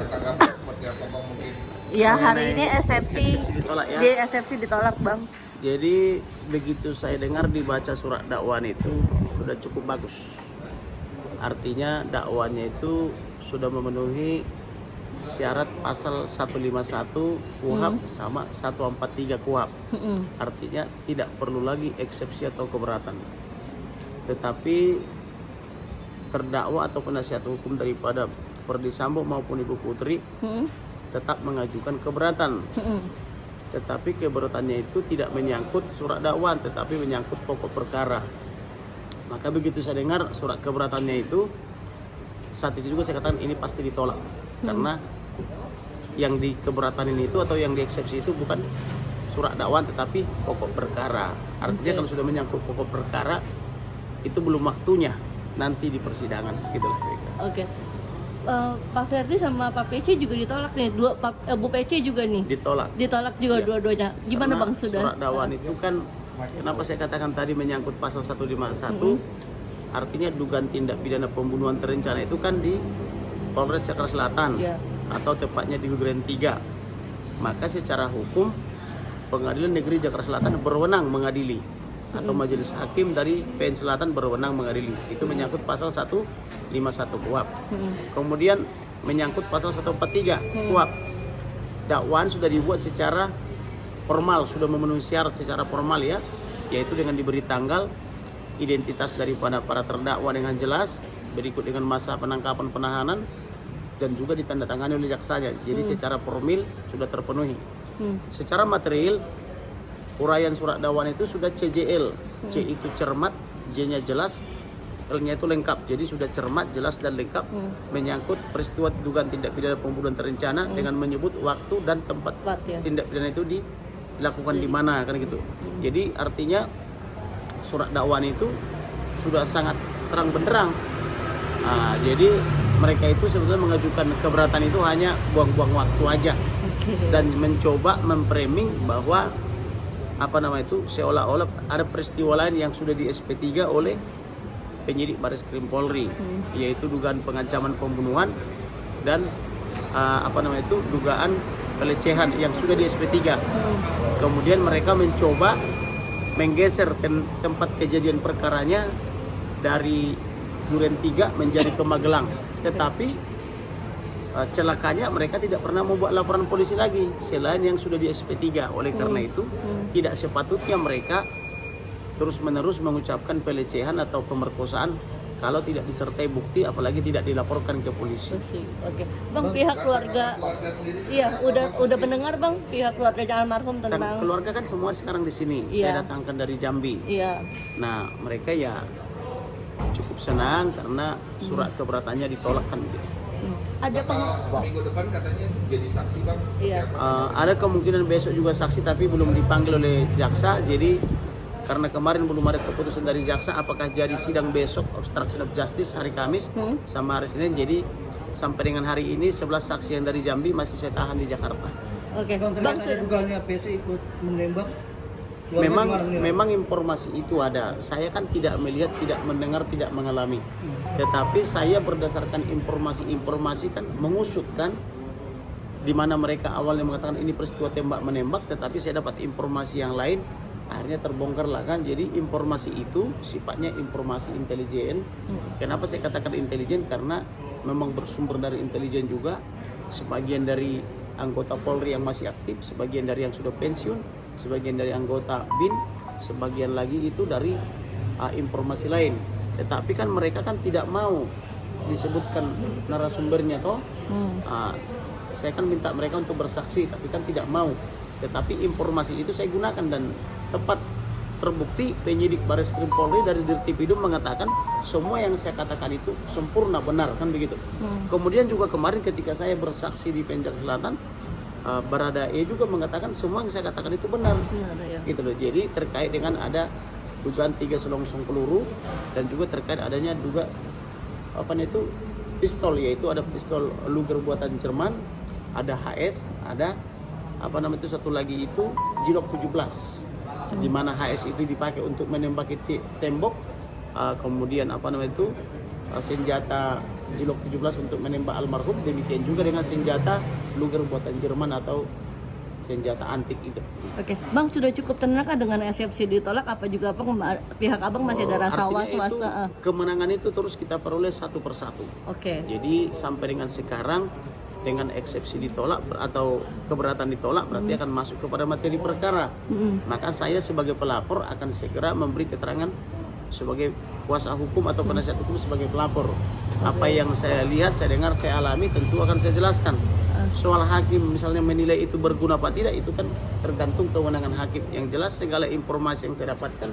tanggapan seperti apa Bang mungkin? Ya, hari Mengenai ini eksepsi ditolak ya. di eksepsi ditolak, Bang. Jadi begitu saya dengar dibaca surat dakwaan itu sudah cukup bagus. Artinya dakwaannya itu sudah memenuhi syarat pasal 151 KUHP sama 143 KUHP. Artinya tidak perlu lagi eksepsi atau keberatan. Tetapi terdakwa atau penasihat hukum daripada Perdi Sambo maupun Ibu Putri tetap mengajukan keberatan. Tetapi keberatannya itu tidak menyangkut surat dakwaan, tetapi menyangkut pokok perkara. Maka begitu saya dengar surat keberatannya itu, saat itu juga saya katakan ini pasti ditolak. Karena yang di keberatan ini itu atau yang dieksepsi itu bukan surat dakwaan tetapi pokok perkara. Artinya kalau sudah menyangkut pokok perkara itu belum waktunya nanti di persidangan gitu lah. Oke. Pak Ferdi sama Pak PC juga ditolak nih. Bu PC juga nih. Ditolak juga Ya. dua-duanya. Gimana Karena Bang sudah? Surat dakwaan itu kan kenapa saya katakan tadi menyangkut pasal 151 artinya dugaan tindak pidana pembunuhan terencana itu kan di Polres Jakarta Selatan atau tepatnya di Duren 3. Maka secara hukum Pengadilan Negeri Jakarta Selatan berwenang mengadili atau majelis hakim dari PN Selatan berwenang mengadili. Itu menyangkut pasal 151 KUHP. Kemudian menyangkut pasal 143 KUHP. Dakwaan sudah dibuat secara formal, sudah memenuhi syarat secara formal ya, yaitu dengan diberi tanggal, identitas daripada para terdakwa dengan jelas, berikut dengan masa penangkapan penahanan, dan juga ditandatangani oleh jaksanya. Jadi secara formil sudah terpenuhi. Secara material, uraian surat dakwaan itu sudah CJL. C itu cermat, J-nya jelas, L-nya itu lengkap. Jadi sudah cermat, jelas dan lengkap menyangkut peristiwa dugaan tindak pidana pembunuhan terencana dengan menyebut waktu dan tempat tindak pidana itu dilakukan di mana kan gitu. Jadi artinya surat dakwaan itu sudah sangat terang benderang. Jadi mereka itu sebetulnya mengajukan keberatan itu hanya buang-buang waktu aja dan mencoba memframing bahwa seolah-olah ada peristiwa lain yang sudah di SP3 oleh penyidik Bareskrim Polri, yaitu dugaan pengancaman pembunuhan dan dugaan pelecehan yang sudah di SP3. Kemudian mereka mencoba menggeser tempat kejadian perkaranya dari Duren 3 menjadi ke Magelang. Tetapi celakanya mereka tidak pernah membuat laporan polisi lagi selain yang sudah di SP3. Oleh karena itu tidak sepatutnya mereka terus-menerus mengucapkan pelecehan atau pemerkosaan kalau tidak disertai bukti, apalagi tidak dilaporkan ke polisi. Oke, Bang, pihak keluarga iya udah mendengar Bang pihak keluarga almarhum tentang Dan keluarga kan semua sekarang di sini. Saya datangkan dari Jambi. Nah, mereka ya cukup senang karena surat keberatannya ditolak kan gitu. Ada Minggu depan katanya jadi saksi Bang. Ada kemungkinan besok juga saksi tapi belum dipanggil oleh jaksa. Jadi karena kemarin belum ada keputusan dari jaksa apakah jadi sidang besok obstruction of justice hari Kamis sama hari Senin. Jadi sampai dengan hari ini 11 saksi yang dari Jambi masih saya tahan di Jakarta. Oke. Bang, ada dugaannya PSI ikut menembak. Memang informasi itu ada. Saya kan tidak melihat, tidak mendengar, tidak mengalami. Tetapi saya berdasarkan informasi kan mengusut kan, di mana mereka awalnya mengatakan ini peristiwa tembak menembak, tetapi saya dapat informasi yang lain, akhirnya terbongkar lah kan. Jadi informasi itu sifatnya informasi intelijen. Kenapa saya katakan intelijen? Karena memang bersumber dari intelijen juga. Sebagian dari anggota Polri yang masih aktif, sebagian dari yang sudah pensiun, sebagian dari anggota BIN, sebagian lagi itu dari informasi lain. Tetapi kan mereka kan tidak mau disebutkan narasumbernya toh. Saya kan minta mereka untuk bersaksi tapi kan tidak mau. Tetapi informasi itu saya gunakan dan tepat terbukti penyidik Bareskrim Polri dari Dirtipidum mengatakan semua yang saya katakan itu sempurna benar kan begitu. Kemudian juga kemarin ketika saya bersaksi di Penjak Selatan, Baradae juga mengatakan semua yang saya katakan itu benar. Gitu loh. Jadi terkait dengan ada dugaan 3 selongsong peluru dan juga terkait adanya juga pistol, yaitu ada pistol Luger buatan Jerman, ada HS, ada satu lagi itu Glock 17 di mana HS itu dipakai untuk menembaki tembok, kemudian senjata Glock 17 untuk menembak almarhum. Demikian juga dengan senjata Luger buatan Jerman atau senjata antik itu. Oke, Bang sudah cukup tenang kan dengan eksepsi ditolak? Apa juga pihak abang masih ada rasa Artinya was-was? itu, kemenangan itu terus kita peroleh satu persatu. Oke. Jadi sampai dengan sekarang dengan eksepsi ditolak atau keberatan ditolak berarti akan masuk kepada materi perkara. Maka saya sebagai pelapor akan segera memberi keterangan sebagai kuasa hukum atau penasihat hukum sebagai pelapor. Apa yang saya lihat, saya dengar, saya alami tentu akan saya jelaskan. Soal hakim misalnya menilai itu berguna apa tidak, itu kan tergantung kewenangan hakim. Yang jelas segala informasi yang saya dapatkan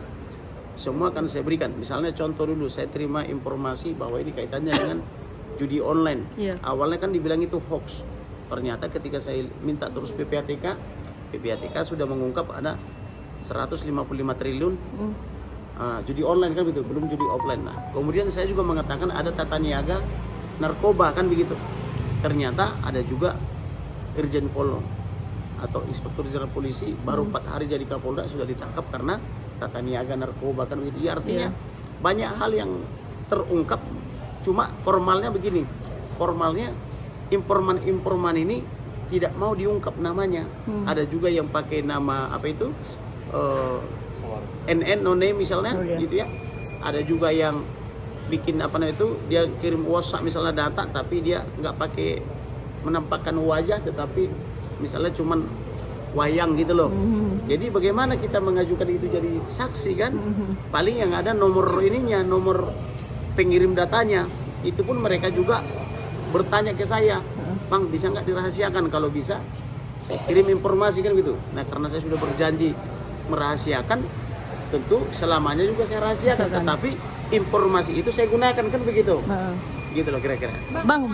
semua akan saya berikan. Misalnya contoh dulu, saya terima informasi bahwa ini kaitannya dengan judi online. Awalnya kan dibilang itu hoax. Ternyata ketika saya minta terus PPATK sudah mengungkap ada 155 triliun judi online kan begitu, belum judi offline. Nah, kemudian saya juga mengatakan ada tata niaga narkoba kan begitu. Ternyata ada juga Irjen Pol atau Inspektur Jenderal Polisi baru 4 hari jadi Kapolda sudah ditangkap karena tata niaga narkoba kan begitu. Ya, artinya banyak hal yang terungkap. Cuma formalnya begini, formalnya informan ini tidak mau diungkap namanya. Ada juga yang pakai nama apa itu NN no name misalnya gitu ya. Ada juga yang bikin apa namanya itu, dia kirim WhatsApp misalnya data tapi dia nggak pakai menampakkan wajah, tetapi misalnya cuman wayang gitu loh. Jadi bagaimana kita mengajukan itu jadi saksi kan? Paling yang ada nomor ininya, nomor pengirim datanya. Itu pun mereka juga bertanya ke saya, Bang bisa nggak dirahasiakan? Kalau bisa saya kirim informasi kan gitu. Nah karena saya sudah berjanji merahasiakan, tentu selamanya juga saya rahasiakan. Tetapi informasi itu saya gunakan kan begitu. Gitu loh kira-kira. Bang,